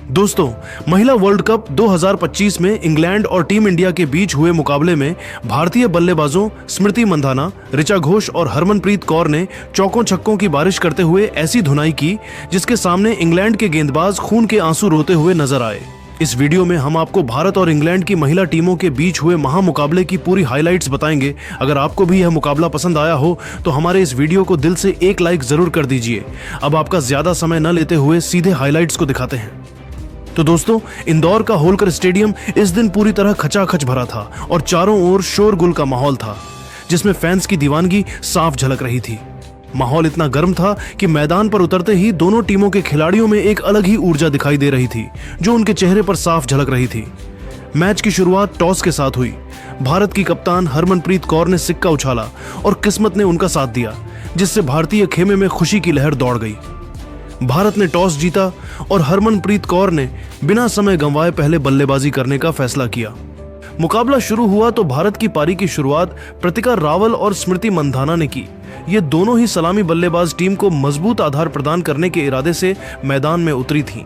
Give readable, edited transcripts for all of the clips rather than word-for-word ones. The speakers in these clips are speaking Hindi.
दोस्तों, महिला वर्ल्ड कप 2025 में इंग्लैंड और टीम इंडिया के बीच हुए मुकाबले में भारतीय बल्लेबाजों स्मृति मंधाना, ऋचा घोष और हरमनप्रीत कौर ने चौकों छक्कों की बारिश करते हुए ऐसी धुनाई की जिसके सामने इंग्लैंड के गेंदबाज खून के आंसू रोते हुए नजर आए। इस वीडियो में हम आपको भारत और इंग्लैंड की महिला टीमों के बीच हुए महामुकाबले की पूरी हाइलाइट्स बताएंगे। अगर आपको भी यह मुकाबला पसंद आया हो तो हमारे इस वीडियो को दिल से एक लाइक जरूर कर दीजिए। अब आपका ज्यादा समय न लेते हुए सीधे हाइलाइट्स को दिखाते हैं। तो दोस्तों, इंदौर का होलकर स्टेडियम इस दिन पूरी तरह खचाखच भरा था और चारों ओर शोरगुल का माहौल था, जिसमें फैंस की दीवानगी साफ झलक रही थी। माहौल इतना गर्म था कि मैदान पर उतरते ही दोनों टीमों के खिलाड़ियों में एक अलग ही ऊर्जा दिखाई दे रही थी, जो उनके चेहरे पर साफ झलक रही थी। मैच की शुरुआत टॉस के साथ हुई। भारत की कप्तान हरमनप्रीत कौर ने सिक्का उछाला और किस्मत ने उनका साथ दिया, जिससे भारतीय खेमे में खुशी की लहर दौड़ गई। भारत ने टॉस जीता और हरमनप्रीत कौर ने बिना समय गंवाए पहले बल्लेबाजी करने का फैसला किया। मुकाबला शुरू हुआ तो भारत की पारी की शुरुआत प्रतिका रावल और स्मृति मंधाना ने की। ये दोनों ही सलामी बल्लेबाज टीम को मजबूत आधार प्रदान करने के इरादे से मैदान में उतरी थीं।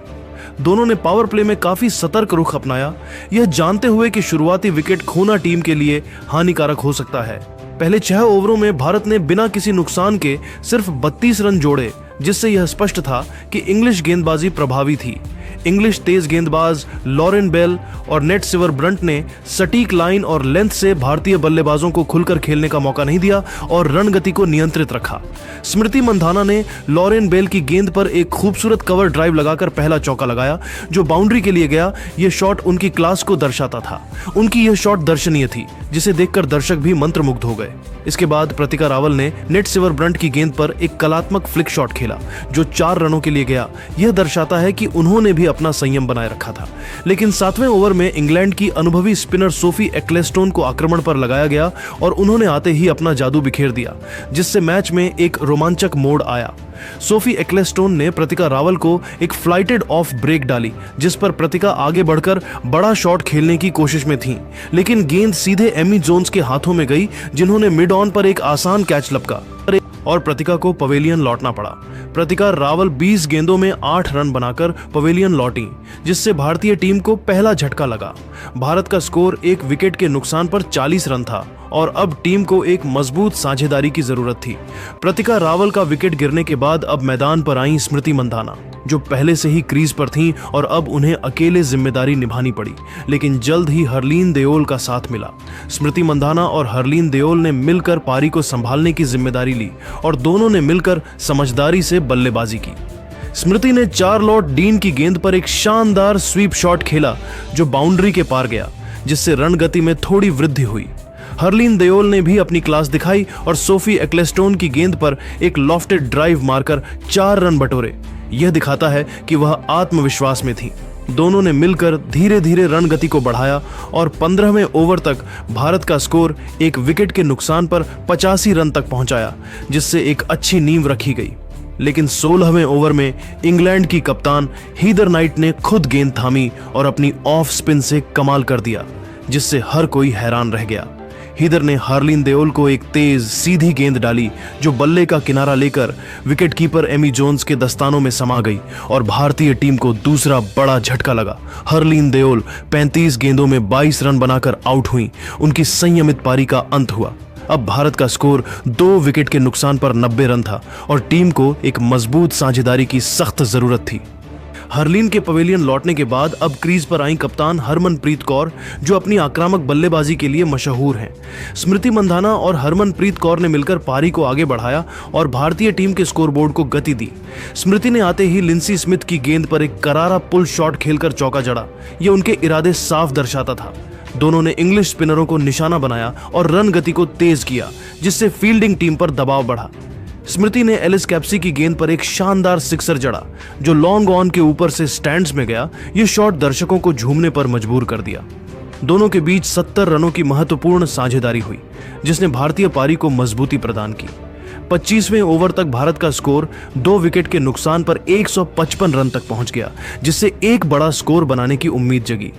दोनों ने पावर प्ले में काफी सतर्क रुख अपनाया, यह जानते हुए कि शुरुआती विकेट खोना टीम के लिए हानिकारक हो सकता है। पहले 6 ओवरों में भारत ने बिना किसी नुकसान के सिर्फ 32 रन जोड़े, जिससे यह स्पष्ट था कि इंग्लिश गेंदबाजी प्रभावी थी। इंग्लिश तेज गेंदबाज लॉरेन बेल और नेट सिवर ब्रंट ने सटीक लाइन और लेंथ से भारतीय बल्लेबाजों को खुलकर खेलने का मौका नहीं दिया और रन गति को नियंत्रित रखा। स्मृति मंधाना ने लॉरेन बेल की गेंद पर एक खूबसूरत कवर ड्राइव लगाकर पहला चौका लगाया, जो बाउंड्री के लिए गया। यह शॉट उनकी क्लास को दर्शाता था। उनकी यह शॉट दर्शनीय थी, जिसे देखकर दर्शक भी मंत्रमुग्ध हो गए। इसके बाद प्रतिका रावल ने नेट सिवर ब्रंट की गेंद पर एक कलात्मक फ्लिक शॉट खेला, जो 4 रनों के लिए गया। यह दर्शाता है कि उन्होंने भी अपना संयम बनाए रखा था। लेकिन 7वें ओवर में इंग्लैंड की अनुभवी स्पिनर सोफी एक्लेस्टोन को आक्रमण पर लगाया गया और उन्होंने आते ही अपना जादू बिखेर दिया, जिससे मैच में एक रोमांचक मोड़ आया। सोफी एक्लेस्टोन ने प्रतिका रावल को एक फ्लाइटेड ऑफ ब्रेक डाली, जिस पर प्रतिका आगे बढ़कर बड़ा शॉट खेलने की कोशिश में थीं, लेकिन गेंद सीधे एमी जोन्स के हाथों में गई, जिन्होंने मिड ऑन पर एक आसान कैच लपका और प्रतिका को पवेलियन लौटना पड़ा। प्रतिका रावल 20 गेंदों में 8 रन बनाकर पवेलियन लौटी, जिससे भारतीय टीम को पहला झटका लगा। भारत का स्कोर एक विकेट के नुकसान पर 40 रन था और अब टीम को एक मजबूत साझेदारी की जरूरत थी। प्रतिका रावल का विकेट गिरने के बाद अब मैदान पर आई स्मृति मंधाना, जो पहले से ही क्रीज पर थीं और अब उन्हें अकेले जिम्मेदारी निभानी पड़ी। लेकिन जल्द ही हरलीन देओल का साथ मिला। स्मृति मंधाना और हरलीन देओल ने मिलकर पारी को संभालने की जिम्मेदारी ली और दोनों ने मिलकर समझदारी से बल्लेबाजी की। स्मृति ने चार्लोट डीन की गेंद पर एक शानदार स्वीप शॉट खेला, जो बाउंड्री के पार गया, जिससे रन गति में थोड़ी वृद्धि हुई। हरलीन देओल ने भी अपनी क्लास दिखाई और सोफी एक्लेस्टोन की गेंद पर एक लॉफ्टेड ड्राइव मारकर 4 रन बटोरे। यह दिखाता है कि वह आत्मविश्वास में थी। दोनों ने मिलकर धीरे धीरे रन गति को बढ़ाया और 15वें ओवर तक भारत का स्कोर एक विकेट के नुकसान पर 85 रन तक पहुंचाया, जिससे एक अच्छी नींव रखी गई। लेकिन 16वें ओवर में इंग्लैंड की कप्तान हीदर नाइट ने खुद गेंद थामी और अपनी ऑफ स्पिन से कमाल कर दिया, जिससे हर कोई हैरान रह गया। हीदर ने हार्लिन देओल को एक तेज सीधी गेंद डाली, जो बल्ले का किनारा लेकर विकेटकीपर एमी जोन्स के दस्तानों में समा गई और भारतीय टीम को दूसरा बड़ा झटका लगा। हार्लिन देओल 35 गेंदों में 22 रन बनाकर आउट हुई। उनकी संयमित पारी का अंत हुआ। अब भारत का स्कोर 2 विकेट के नुकसान पर 90 रन था और टीम को एक मजबूत साझेदारी की सख्त जरूरत थी। हरलीन के पवेलियन लौटने के बाद अब क्रीज पर आई कप्तान हरमनप्रीत कौर, जो अपनी आक्रामक बल्लेबाजी के लिए मशहूर हैं। स्मृति मंधाना और हरमनप्रीत कौर ने मिलकर पारी को आगे बढ़ाया और भारतीय टीम के स्कोरबोर्ड को गति दी। स्मृति ने आते ही लिंसी स्मिथ की गेंद पर एक करारा पुल शॉट खेलकर चौका जड़ा। ये उनके इरादे साफ दर्शाता था। दोनों ने इंग्लिश स्पिनरों को निशाना बनाया और रन गति को तेज किया, जिससे फील्डिंग टीम पर दबाव बढ़ा। स्मृति ने एलिस कैप्सी की गेंद पर एक शानदार सिक्सर जड़ा, जो लॉन्ग ऑन के ऊपर से स्टैंड्स में गया। यह शॉट दर्शकों को झूमने पर मजबूर कर दिया। दोनों के बीच 70 रनों की महत्वपूर्ण साझेदारी हुई, जिसने भारतीय पारी को मजबूती प्रदान की। 25वें ओवर तक भारत का स्कोर 2 विकेट के नुकसान पर 155 रन तक पहुंच गया, जिससे एक बड़ा स्कोर बनाने की उम्मीद जगी।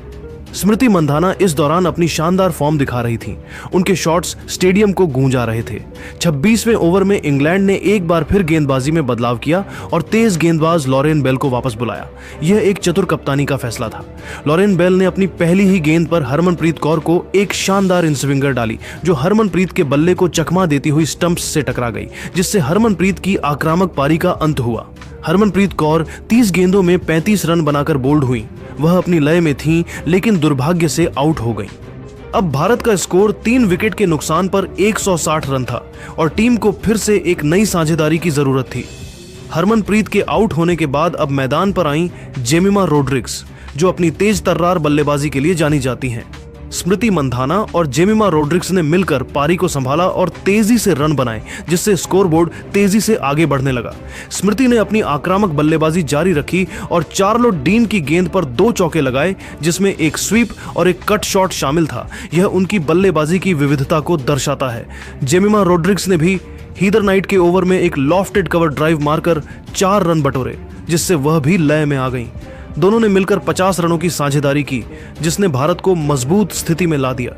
स्मृति मंधाना इस दौरान अपनी शानदार फॉर्म दिखा रही थीं। उनके शॉट्स स्टेडियम को गूंजा रहे थे। 26वें ओवर में इंग्लैंड ने एक बार फिर गेंदबाजी में बदलाव किया और तेज गेंदबाज लॉरेन बेल को वापस बुलाया। यह एक चतुर कप्तानी का फैसला था। लॉरेन बेल ने अपनी पहली ही गेंद पर हरमनप्रीत कौर को एक शानदार इनस्विंगर डाली, जो हरमनप्रीत के बल्ले को चकमा देती हुई स्टंप्स से टकरा गई, जिससे हरमनप्रीत की आक्रामक पारी का अंत हुआ। हरमनप्रीत कौर 30 गेंदों में 35 रन बनाकर बोल्ड हुई। वह अपनी लय में थीं, लेकिन दुर्भाग्य से आउट हो गईं। अब भारत का स्कोर 3 विकेट के नुकसान पर 160 रन था और टीम को फिर से एक नई साझेदारी की जरूरत थी। हरमनप्रीत के आउट होने के बाद अब मैदान पर आईं जेमिमा रोड्रिग्स, जो अपनी तेज तर्रार बल्लेबाजी के लिए जानी जाती हैं। स्मृति मंधाना और जेमिमा रोड्रिग्स ने मिलकर पारी को संभाला और तेजी से रन बनाए, जिससे स्कोरबोर्ड तेजी से आगे बढ़ने लगा। स्मृति ने अपनी आक्रामक बल्लेबाजी जारी रखी और चार्लोट डीन की गेंद पर 2 चौके लगाए, जिसमें एक स्वीप और एक कट शॉट शामिल था। यह उनकी बल्लेबाजी की विविधता को दर्शाता है। जेमिमा रोड्रिग्स ने भी हीदर नाइट के ओवर में एक लॉफ्टेड कवर ड्राइव मारकर 4 रन बटोरे, जिससे वह भी लय में आ गईं। दोनों ने मिलकर 50 रनों की साझेदारी की, जिसने भारत को मजबूत स्थिति में ला दिया।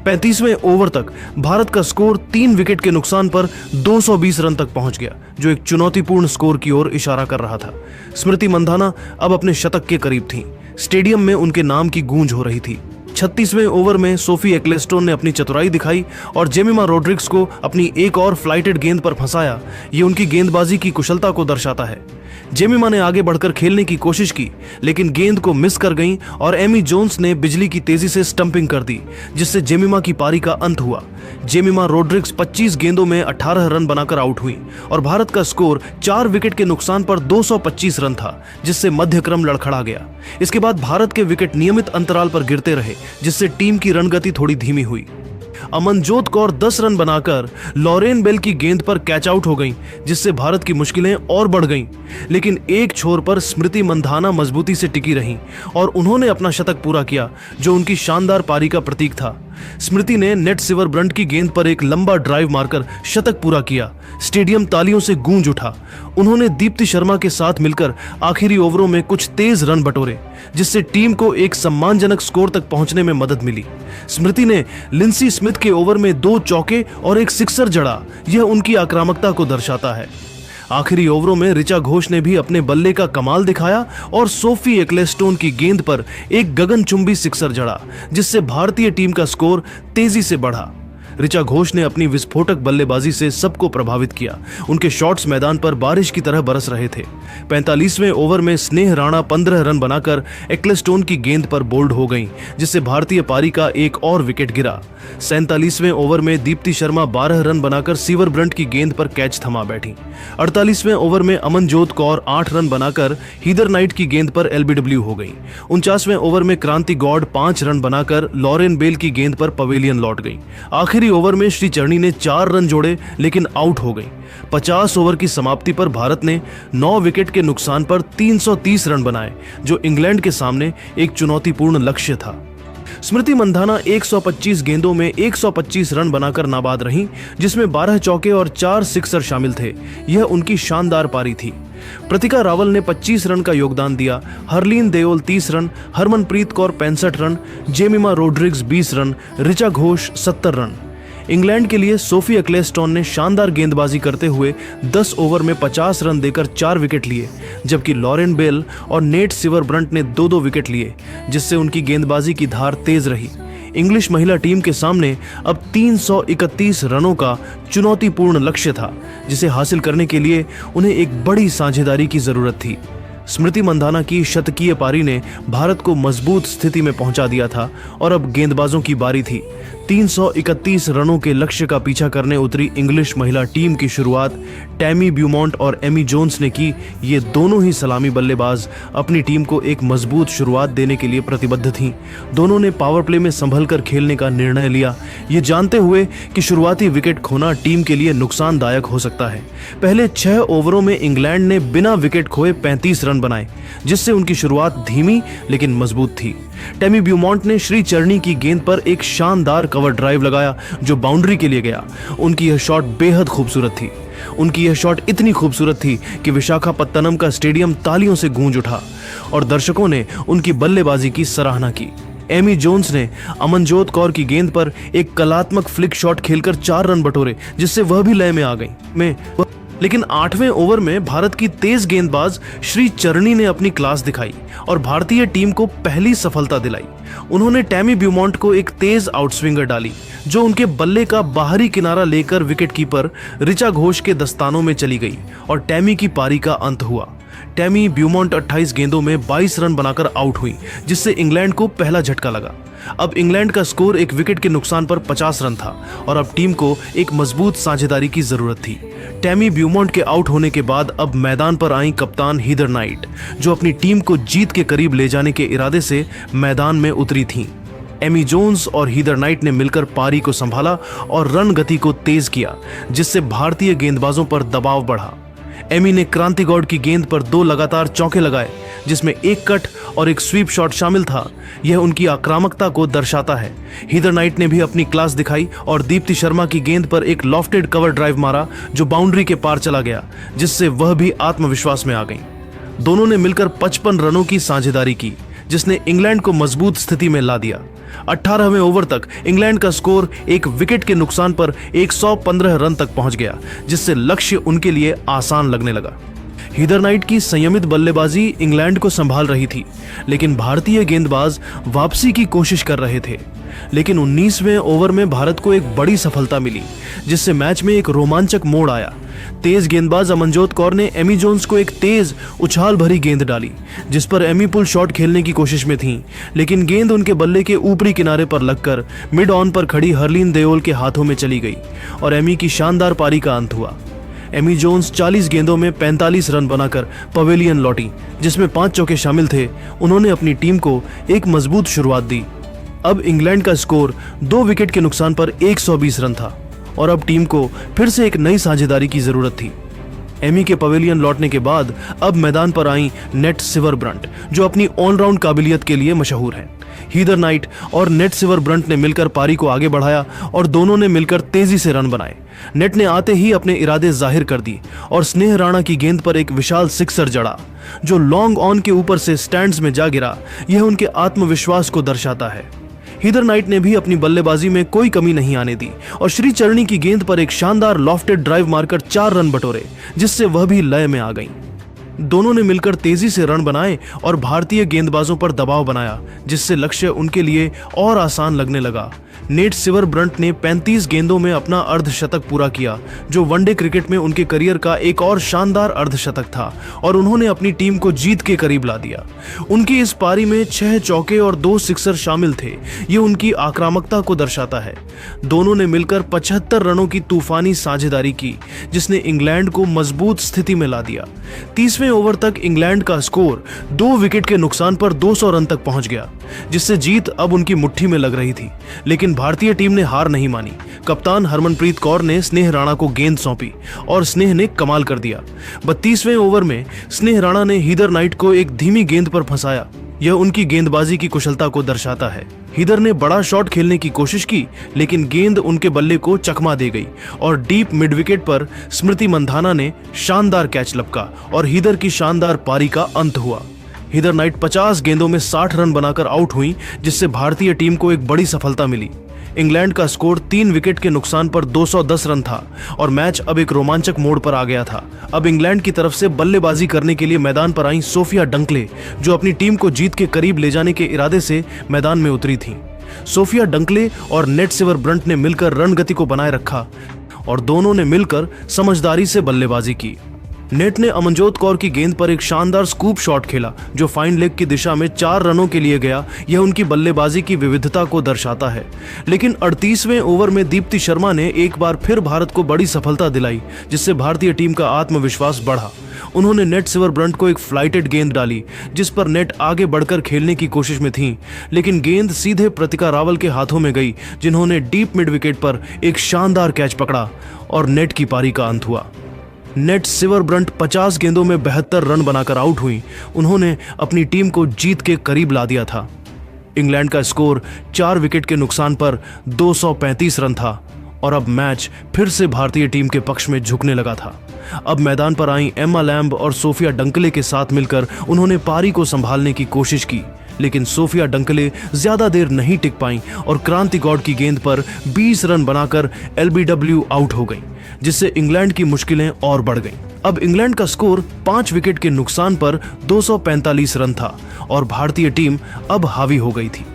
35वें ओवर तक भारत का स्कोर 3 विकेट के नुकसान पर 220 रन तक पहुंच गया, जो एक चुनौतीपूर्ण स्कोर की ओर इशारा कर रहा था। स्मृति मंधाना अब अपने शतक के करीब थीं। स्टेडियम में उनके नाम की गूंज हो रही थी। 36वें ओवर में सोफी एक्लेस्टोन ने अपनी चतुराई दिखाई और जेमिमा रोड्रिग्स को अपनी एक और फ्लाइटेड गेंद पर फंसाया। ये उनकी गेंदबाजी की कुशलता को दर्शाता है। जेमिमा ने आगे बढ़कर खेलने की कोशिश की, लेकिन गेंद को मिस कर गईं और एमी जोन्स ने बिजली की तेजी से स्टंपिंग कर दी, जिससे जेमिमा की पारी का अंत हुआ। जेमिमा रोड्रिग्स 25 गेंदों में 18 रन बनाकर आउट हुई और भारत का स्कोर 4 विकेट के नुकसान पर 225 रन था, जिससे मध्यक्रम लड़खड़ा गया। इसके बाद भारत के विकेट नियमित अंतराल पर गिरते रहे, जिससे टीम की रणगति थोड़ी धीमी हुई। अमनजोत कौर 10 रन बनाकर लॉरेन बेल की गेंद पर कैच आउट हो गईं, जिससे भारत की मुश्किलें और बढ़ गईं। लेकिन एक छोर पर स्मृति मंधाना मजबूती से टिकी रहीं और उन्होंने अपना शतक पूरा किया, जो उनकी शानदार पारी का प्रतीक था। स्मृति ने नेट सिवर ब्रंट की गेंद पर एक लंबा ड्राइव मारकर शतक पूरा किया। स्टेडियम तालियों से गूंज उठा। उन्होंने दीप्ति शर्मा के साथ मिलकर आखिरी ओवरों में कुछ तेज रन बटोरे, जिससे टीम को एक सम्मानजनक स्कोर तक पहुंचने में मदद मिली। स्मृति ने लिंसी स्मिथ के ओवर में 2 चौके और एक सिक्सर जड़ा। यह उनकी आक्रामकता को दर्शाता है। आखिरी ओवरों में ऋचा घोष ने भी अपने बल्ले का कमाल दिखाया और सोफी एक्लेस्टोन की गेंद पर एक गगनचुंबी सिक्सर जड़ा, जिससे भारतीय टीम का स्कोर तेजी से बढ़ा। ऋचा घोष ने अपनी विस्फोटक बल्लेबाजी से सबको प्रभावित किया। उनके शॉट्स मैदान पर बारिश की तरह बरस रहे थे। 45वें ओवर में स्नेह राणा 15 रन बनाकर एक्लेस्टोन की गेंद पर बोल्ड हो गईं, जिससे भारतीय पारी का एक और विकेट गिरा। 47वें ओवर में दीप्ति शर्मा 12 रन बनाकर सीवर ब्रंट की गेंद पर कैच थमा बैठी। 48वें ओवर में अमनजोत कौर 8 रन बनाकर हीदर नाइट की गेंद पर एलबीडब्ल्यू हो गई। 49वें ओवर में क्रांति गौड़ 5 रन बनाकर लॉरेन बेल की गेंद पर पवेलियन लौट गई। आखिरी ओवर में श्री चरणी ने 4 रन जोड़े, लेकिन आउट हो गई। 50 ओवर की समाप्ति पर भारत ने 9 विकेट के नुकसान पर 330 रन बनाए, जो इंग्लैंड के सामने एक चुनौतीपूर्ण लक्ष्य था। स्मृति मंधाना 125 गेंदों में 125 रन बनाकर नाबाद रहीं, जिसमें 12 चौके और 4 सिक्सर शामिल थे। यह उनकी शानदार पारी थी। प्रतिका रावल ने 25 रन का योगदान दिया। Harleen Deol 30 runs, Harmanpreet Kaur 65 runs, Jemimah Rodrigues 20 runs, Richa Ghosh 70 runs. England के लिए सोफी एक्लेस्टोन ने शानदार गेंदबाजी करते हुए 10 ओवर में 50 रन देकर 4 विकेट लिए, जबकि लॉरेन बेल और नेट सिवर ब्रंट ने 2-2 विकेट लिए, जिससे उनकी गेंदबाजी की धार तेज रही। इंग्लिश महिला टीम के सामने अब 331 रनों का चुनौतीपूर्ण लक्ष्य था, जिसे हासिल करने के लिए उन्हें एक बड़ी साझेदारी की जरूरत थी। स्मृति मंधाना की शतकीय पारी ने भारत को मजबूत स्थिति में पहुंचा दिया था और अब गेंदबाजों की बारी थी। 331 रनों के लक्ष्य का पीछा करने उतरी इंग्लिश महिला टीम की शुरुआत टैमी ब्यूमॉन्ट और एमी जोन्स ने की। ये दोनों ही सलामी बल्लेबाज अपनी टीम को एक मजबूत शुरुआत देने के लिए प्रतिबद्ध थीं। दोनों ने पावर प्ले में संभलकर खेलने का निर्णय लिया, ये जानते हुए कि शुरुआती विकेट खोना टीम के लिए नुकसानदायक हो सकता है। पहले 6 ओवरों में इंग्लैंड ने बिना विकेट खोए 35 रन बनाए, जिससे उनकी शुरुआत धीमी लेकिन मजबूत थी। टैमी ब्यूमॉन्ट ने श्री चरणी की गेंद पर एक शानदार कवर ड्राइव लगाया, जो बाउंड्री के लिए गया। उनकी यह शॉट बेहद खूबसूरत थी। उनकी यह शॉट इतनी खूबसूरत थी कि विशाखापत्तनम का स्टेडियम तालियों से गूंज उठा और दर्शकों ने उनकी बल्लेबाजी की सराहना की। एमी जोन्स ने अमनजोत कौर की गेंद पर एक कलात्मक फ्लिक शॉट खेलकर 4 रन बटोरे, जिससे वह भी लय में आ गई। लेकिन 8वें ओवर में भारत की तेज गेंदबाज श्री चरणी ने अपनी क्लास दिखाई और भारतीय टीम को पहली सफलता दिलाई। उन्होंने टैमी ब्यूमॉन्ट को एक तेज आउटस्विंगर डाली, जो उनके बल्ले का बाहरी किनारा लेकर विकेटकीपर ऋचा घोष के दस्तानों में चली गई और टैमी की पारी का अंत हुआ। टैमी ब्यूमॉन्ट 28 गेंदों में 22 रन बनाकर आउट हुई, जिससे इंग्लैंड को पहला झटका लगा। अब इंग्लैंड का स्कोर एक विकेट के नुकसान पर 50 रन था और अब टीम को एक मजबूत साझेदारी की जरूरत थी। टैमी ब्यूमॉन्ट के आउट होने के बाद अब मैदान पर आई कप्तान हीदर नाइट, जो अपनी टीम को जीत के करीब ले जाने के इरादे से मैदान में उतरी थीं। एमी जोन्स और हीदर नाइट ने मिलकर पारी को संभाला और रन गति को तेज किया, जिससे भारतीय गेंदबाजों पर दबाव बढ़ा। एमी ने क्रांति गौड़ की गेंद पर 2 लगातार चौके लगाए, जिसमें एक कट और एक स्वीप शॉट शामिल था। यह उनकी आक्रामकता को दर्शाता है। हीदर नाइट ने भी अपनी क्लास दिखाई और दीप्ति शर्मा की गेंद पर एक लॉफ्टेड कवर ड्राइव मारा, जो बाउंड्री के पार चला गया, जिससे वह भी आत्मविश्वास में आ गई। दोनों ने मिलकर 55 रनों की साझेदारी की, जिसने इंग्लैंड को मजबूत स्थिति में ला दिया। 18वें ओवर तक इंग्लैंड का स्कोर एक विकेट के नुकसान पर 115 रन तक पहुंच गया, जिससे लक्ष्य उनके लिए आसान लगने लगा। हीदर नाइट की संयमित बल्लेबाजी इंग्लैंड को संभाल रही थी, लेकिन भारतीय गेंदबाज वापसी की कोशिश कर रहे थे। लेकिन 19वें ओवर में भारत को एक बड़ी सफलता मिली, जिससे मैच में एक रोमांचक मोड़ आया। तेज गेंदबाज अमनजोत कौर ने एमी जोन्स को एक तेज उछाल भरी गेंद डाली, जिस पर एमी पुल शॉट खेलने की कोशिश में थीं, लेकिन गेंद उनके बल्ले के ऊपरी किनारे पर लगकर मिड ऑन पर खड़ी हरलीन देओल के हाथों में चली गई और एमी की शानदार पारी का अंत हुआ। एमी जोन्स 40 गेंदों में 45 रन बनाकर पवेलियन लौटी, जिसमें 5 चौके शामिल थे। उन्होंने अपनी टीम को एक मजबूत शुरुआत दी। अब इंग्लैंड का स्कोर 2 विकेट के नुकसान पर 120 रन था और अब टीम को फिर से एक नई साझेदारी की जरूरत थी। एमी के पवेलियन लौटने के बाद अब मैदान पर आई नेट सिवरब्रंट, जो अपनी ऑलराउंड काबिलियत के लिए मशहूर है। हीदर नाइट और नेट सिवरब्रंट ने मिलकर पारी को आगे बढ़ाया और दोनों ने मिलकर तेजी से रन बनाए। नेट ने आते ही अपने इरादे जाहिर कर दी और स्नेह राणा की गेंद पर एक विशाल सिक्सर जड़ा, जो लॉन्ग ऑन के ऊपर से स्टैंड्स में जा गिरा। यह उनके आत्मविश्वास को दर्शाता है। हीदर नाइट ने भी अपनी बल्लेबाजी में कोई कमी नहीं आने दी और श्री चरणी की गेंद पर एक शानदार लॉफ्टेड ड्राइव मारकर 4 रन बटोरे, जिससे वह भी लय में आ गईं। दोनों ने मिलकर तेजी से रन बनाए और भारतीय गेंदबाजों पर दबाव बनाया, जिससे लक्ष्य उनके लिए और आसान लगने लगा। नेट सिवरब्रंट ने 35 गेंदों में अपना अर्धशतक पूरा किया, जो वनडे क्रिकेट में उनके करियर का एक और शानदार अर्धशतक था और उन्होंने अपनी टीम को जीत के करीब ला दिया। उनकी इस पारी में 6 चौके और 2 सिक्सर शामिल थे। ये उनकी आक्रामकता को दर्शाता है। दोनों ने मिलकर 75 रनों की तूफानी साझेदारी की, जिसने इंग्लैंड को मजबूत स्थिति में ला दिया। 30वें ओवर तक इंग्लैंड का स्कोर 2 विकेट के नुकसान पर 200 रन तक पहुंच गया, जिससे जीत अब उनकी मुट्ठी में लग रही थी। लेकिन भारतीय टीम ने हार नहीं मानी। कप्तान हरमनप्रीत कौर ने स्नेह राणा को गेंद सौंपी और स्नेह ने कमाल कर दिया। 32वें ओवर में स्नेह राणा ने हीदर नाइट को एक धीमी गेंद पर फंसाया। यह उनकी गेंदबाजी की कुशलता को दर्शाता है। हीदर ने बड़ा शॉट खेलने की कोशिश की, लेकिन गेंद उनके बल्ले को चकमा दे गई और डीप मिड विकेट पर स्मृति मंधाना ने शानदार कैच लपका और हीदर की शानदार पारी का अंत हुआ। हीदर नाइट 50 गेंदों में 60 रन बनाकर आउट हुई, जिससे भारतीय टीम को एक बड़ी सफलता मिली। इंग्लैंड का स्कोर 3 विकेट के नुकसान पर 210 रन था और मैच अब एक रोमांचक मोड़ पर आ गया था। अब इंग्लैंड की तरफ से बल्लेबाजी करने के लिए मैदान पर आई सोफिया डंकले, जो अपनी टीम को जीत के करीब ले जाने के इरादे से मैदान में उतरी थीं। सोफिया डंकले और नेट सिवरब्रंट ने मिलकर रन गति को बनाए रखा और दोनों ने मिलकर समझदारी से बल्लेबाजी की। नेट ने अमनजोत कौर की गेंद पर एक शानदार स्कूप शॉट खेला, जो फाइन लेग की दिशा में 4 रनों के लिए गया। यह उनकी बल्लेबाजी की विविधता को दर्शाता है। लेकिन 38वें ओवर में दीप्ति शर्मा ने एक बार फिर भारत को बड़ी सफलता दिलाई, जिससे भारतीय टीम का आत्मविश्वास बढ़ा। उन्होंने नेट सिवरब्रंट को एक फ्लाइटेड गेंद डाली, जिस पर नेट आगे बढ़कर खेलने की कोशिश में थीं, लेकिन गेंद सीधे प्रतिका रावल के हाथों में गई, जिन्होंने डीप मिड विकेट पर एक शानदार कैच पकड़ा और नेट की पारी का अंत हुआ। नेट सिवरब्रंट 50 गेंदों में 72 रन बनाकर आउट हुई। उन्होंने अपनी टीम को जीत के करीब ला दिया था। इंग्लैंड का स्कोर 4 विकेट के नुकसान पर 235 रन था और अब मैच फिर से भारतीय टीम के पक्ष में झुकने लगा था। अब मैदान पर आई एम्मा लैम्ब और सोफिया डंकले के साथ मिलकर उन्होंने पारी को संभालने की कोशिश की, लेकिन सोफिया डंकले ज्यादा देर नहीं टिक पाईं और क्रांति गौड की गेंद पर 20 रन बनाकर एलबीडब्ल्यू आउट हो गईं, जिससे इंग्लैंड की मुश्किलें और बढ़ गईं। अब इंग्लैंड का स्कोर 5 विकेट के नुकसान पर 245 रन था और भारतीय टीम अब हावी हो गई थी।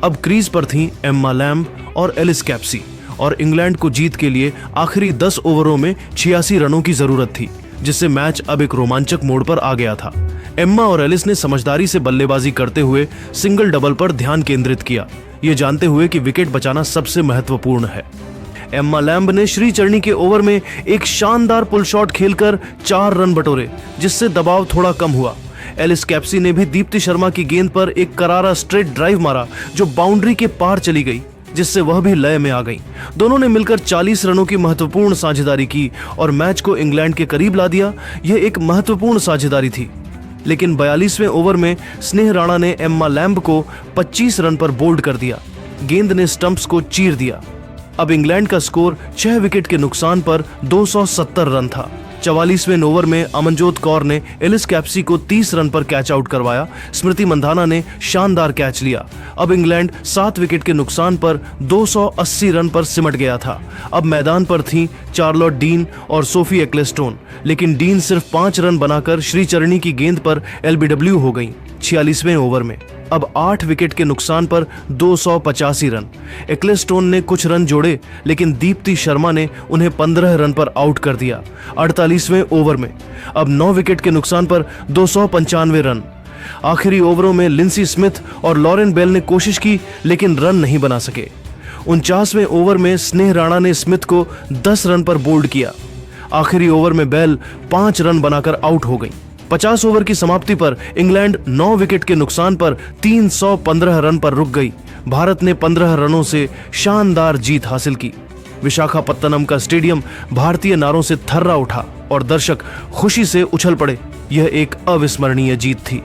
अब क्रीज पर थीं एम्मा लैम्ब और एलिस कैप्सी और इंग्लैंड को जीत के लिए आखिरी 10 ओवरों में 86 रनों की जरूरत थी, जिससे मैच अब एक रोमांचक मोड़ पर आ गया था। एम्मा और एलिस ने समझदारी से बल्लेबाजी करते हुए सिंगल डबल पर ध्यान केंद्रित किया, ये जानते हुए कि विकेट बचाना सबसे महत्वपूर्ण है। एम्मा लैम्ब ने श्रीचरणी के ओवर में एक शानदार पुल शॉट खेलकर 4 रन बटोरे, जिससे दबाव थोड़ा कम हुआ। एलिस कैप्सी ने भी दीप्ति शर्मा की गेंद पर एक करारा स्ट्रेट ड्राइव मारा जो बाउंड्री के पार चली गई, जिससे वह भी लय में आ गई। दोनों ने मिलकर 40 रनों की महत्वपूर्ण साझेदारी की और मैच को इंग्लैंड के करीब ला दिया। यह एक महत्वपूर्ण साझेदारी थी, लेकिन 42वें ओवर में स्नेह राणा ने एम्मा लैम्ब को 25 रन पर बोल्ड कर दिया। गेंद ने स्टंप्स को चीर दिया। अब इंग्लैंड का स्कोर 6 विकेट के नुकसान पर 270 रन था। 44वें ओवर में अमनजोत कौर ने एलिस कैप्सी को 30 रन पर कैच आउट करवाया। स्मृति मंधाना ने शानदार कैच लिया। अब इंग्लैंड 7 विकेट के नुकसान पर 280 रन पर सिमट गया था। अब मैदान पर थीं चार्लोट डीन और सोफी एक्लेस्टोन, लेकिन डीन सिर्फ 5 रन बनाकर श्रीचरणी की गेंद पर एलबीडब्ल्यू हो गई 46वें ओवर में। अब 8 विकेट के नुकसान पर 285 रन। एक्लेस्टोन ने कुछ रन जोड़े, लेकिन दीप्ति शर्मा ने उन्हें 15 रन पर आउट कर दिया 48वें ओवर में। अब 9 विकेट के नुकसान पर 295 रन। आखिरी ओवरों में लिंसी स्मिथ और लॉरेन बेल ने कोशिश की, लेकिन रन नहीं बना सके। 49वें ओवर में स्नेह राणा ने स्मिथ को 10 रन पर बोल्ड किया। आखिरी ओवर में बेल 5 रन बनाकर आउट हो गई। 50 ओवर की समाप्ति पर इंग्लैंड 9 विकेट के नुकसान पर 315 रन पर रुक गई। भारत ने 15 रनों से शानदार जीत हासिल की। विशाखापत्तनम का स्टेडियम भारतीय नारों से थर्रा उठा और दर्शक खुशी से उछल पड़े। यह एक अविस्मरणीय जीत थी।